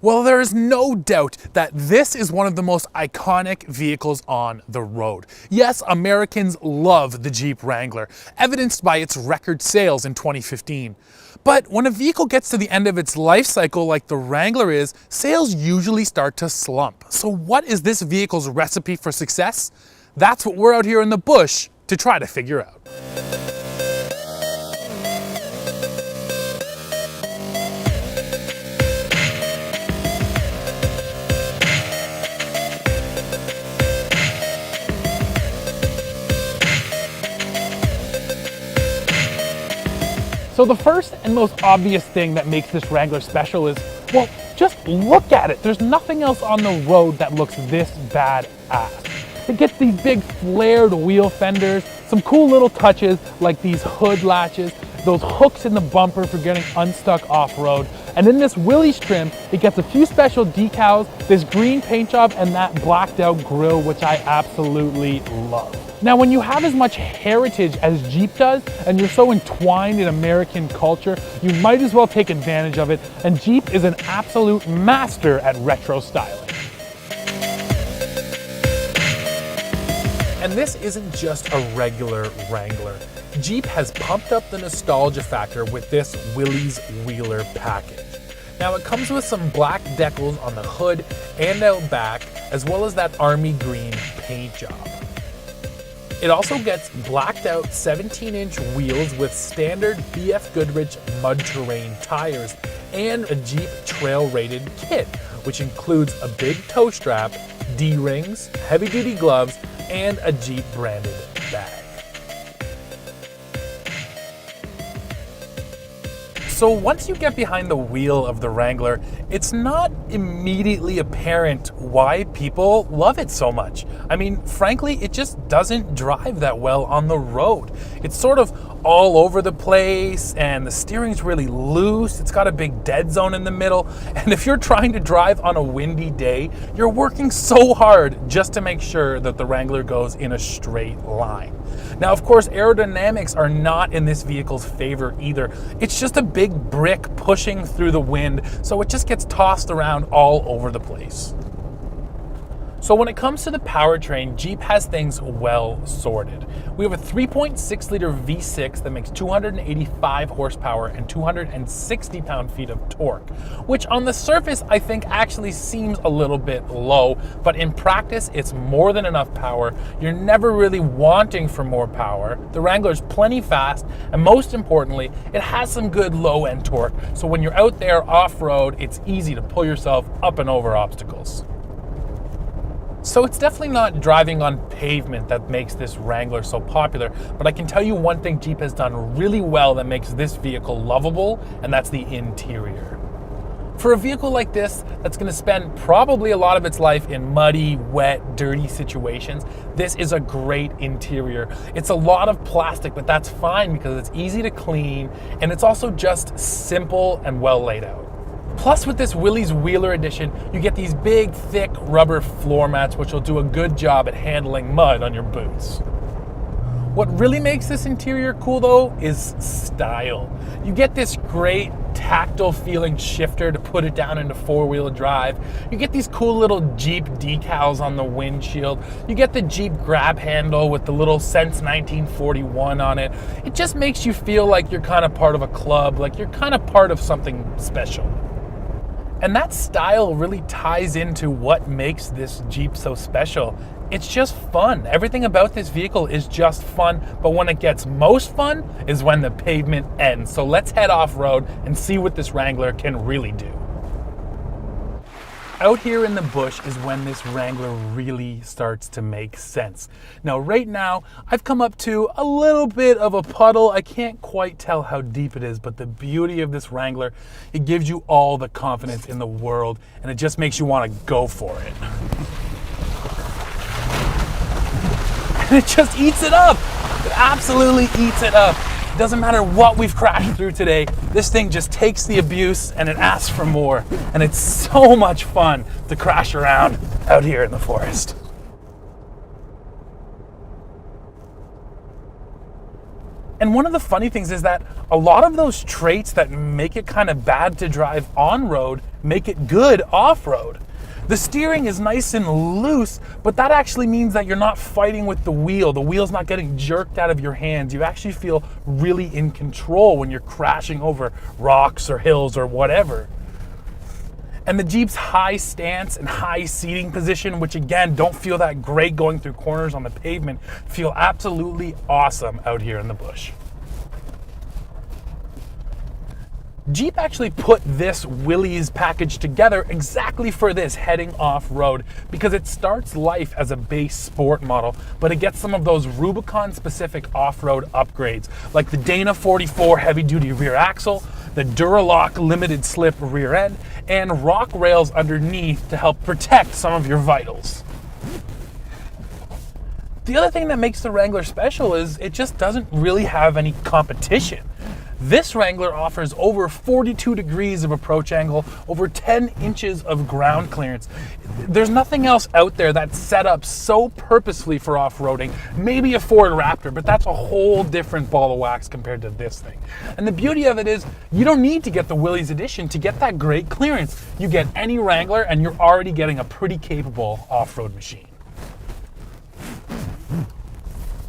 Well, there is no doubt that this is one of the most iconic vehicles on the road. Yes, Americans love the Jeep Wrangler, evidenced by its record sales in 2015. But when a vehicle gets to the end of its life cycle like the Wrangler is, sales usually start to slump. So what is this vehicle's recipe for success? That's what we're out here in the bush to try to figure out. So the first and most obvious thing that makes this Wrangler special is, well, just look at it. There's nothing else on the road that looks this badass. It gets these big flared wheel fenders, some cool little touches like these hood latches, those hooks in the bumper for getting unstuck off-road. And in this Willys trim, it gets a few special decals, this green paint job, and that blacked out grille, which I absolutely love. Now, when you have as much heritage as Jeep does, and you're so entwined in American culture, you might as well take advantage of it, and Jeep is an absolute master at retro styling. And this isn't just a regular Wrangler. Jeep has pumped up the nostalgia factor with this Willys Wheeler package. Now it comes with some black decals on the hood and out back, as well as that army green paint job. It also gets blacked out 17-inch wheels with standard BF Goodrich mud terrain tires and a Jeep trail rated kit, which includes a big toe strap, D-rings, heavy duty gloves, and a Jeep branded bag. So once you get behind the wheel of the Wrangler, it's not immediately apparent why people love it so much. I mean, frankly, it just doesn't drive that well on the road. It's sort of all over the place and the steering's really loose. It's got a big dead zone in the middle. And if you're trying to drive on a windy day, you're working so hard just to make sure that the Wrangler goes in a straight line. Now, of course, aerodynamics are not in this vehicle's favor either. It's just a big brick pushing through the wind, so it just gets tossed around all over the place. So when it comes to the powertrain, Jeep has things well sorted. We have a 3.6 liter V6 that makes 285 horsepower and 260 pound-feet of torque, which on the surface I think actually seems a little bit low, but in practice it's more than enough power. You're never really wanting for more power. The Wrangler's plenty fast, and most importantly, it has some good low-end torque, so when you're out there off-road, it's easy to pull yourself up and over obstacles. So it's definitely not driving on pavement that makes this Wrangler so popular, but I can tell you one thing Jeep has done really well that makes this vehicle lovable, and that's the interior. For a vehicle like this that's going to spend probably a lot of its life in muddy, wet, dirty situations, this is a great interior. It's a lot of plastic, but that's fine because it's easy to clean, and it's also just simple and well laid out. Plus, with this Willys Wheeler edition, you get these big, thick rubber floor mats, which will do a good job at handling mud on your boots. What really makes this interior cool, though, is style. You get this great tactile feeling shifter to put it down into four-wheel drive. You get these cool little Jeep decals on the windshield. You get the Jeep grab handle with the little Since 1941 on it. It just makes you feel like you're kind of part of a club, like you're kind of part of something special. And that style really ties into what makes this Jeep so special. It's just fun. Everything about this vehicle is just fun, but when it gets most fun is when the pavement ends. So let's head off-road and see what this Wrangler can really do. Out here in the bush is when this Wrangler really starts to make sense. Now, right now, I've come up to a little bit of a puddle. I can't quite tell how deep it is, but the beauty of this Wrangler, it gives you all the confidence in the world, and it just makes you want to go for it. And it just eats it up. It absolutely eats it up. It doesn't matter what we've crashed through today, this thing just takes the abuse and it asks for more. And it's so much fun to crash around out here in the forest. And one of the funny things is that a lot of those traits that make it kind of bad to drive on-road make it good off-road. The steering is nice and loose, but that actually means that you're not fighting with the wheel. The wheel's not getting jerked out of your hands. You actually feel really in control when you're crashing over rocks or hills or whatever. And the Jeep's high stance and high seating position, which again, don't feel that great going through corners on the pavement, feel absolutely awesome out here in the bush. Jeep actually put this Willys package together exactly for this, heading off-road, because it starts life as a base sport model, but it gets some of those Rubicon-specific off-road upgrades, like the Dana 44 heavy-duty rear axle, the Duralock limited slip rear end, and rock rails underneath to help protect some of your vitals. The other thing that makes the Wrangler special is it just doesn't really have any competition. This Wrangler offers over 42 degrees of approach angle, over 10 inches of ground clearance. There's nothing else out there that's set up so purposefully for off-roading. Maybe a Ford Raptor, but that's a whole different ball of wax compared to this thing. And the beauty of it is you don't need to get the Willys edition to get that great clearance. You get any Wrangler and you're already getting a pretty capable off-road machine.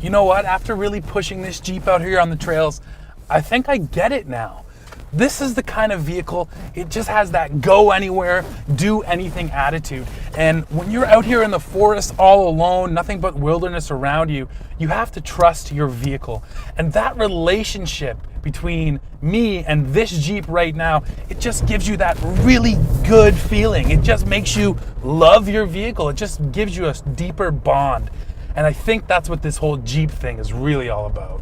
You know what? After really pushing this Jeep out here on the trails, I think I get it now. This is the kind of vehicle, it just has that go anywhere, do anything attitude. And when you're out here in the forest all alone, nothing but wilderness around you, you have to trust your vehicle. And that relationship between me and this Jeep right now, it just gives you that really good feeling. It just makes you love your vehicle. It just gives you a deeper bond. And I think that's what this whole Jeep thing is really all about.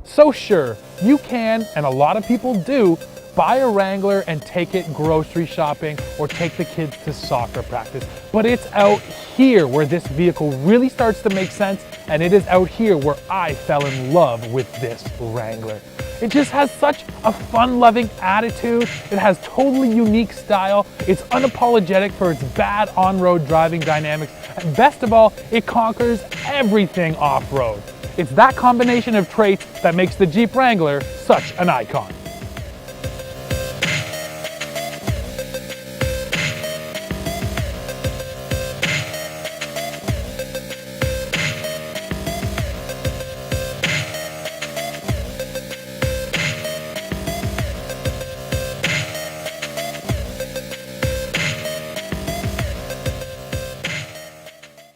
So sure, you can, and a lot of people do, buy a Wrangler and take it grocery shopping or take the kids to soccer practice. But it's out here where this vehicle really starts to make sense, and it is out here where I fell in love with this Wrangler. It just has such a fun-loving attitude. It has totally unique style. It's unapologetic for its bad on-road driving dynamics. And best of all, it conquers everything off-road. It's that combination of traits that makes the Jeep Wrangler such an icon.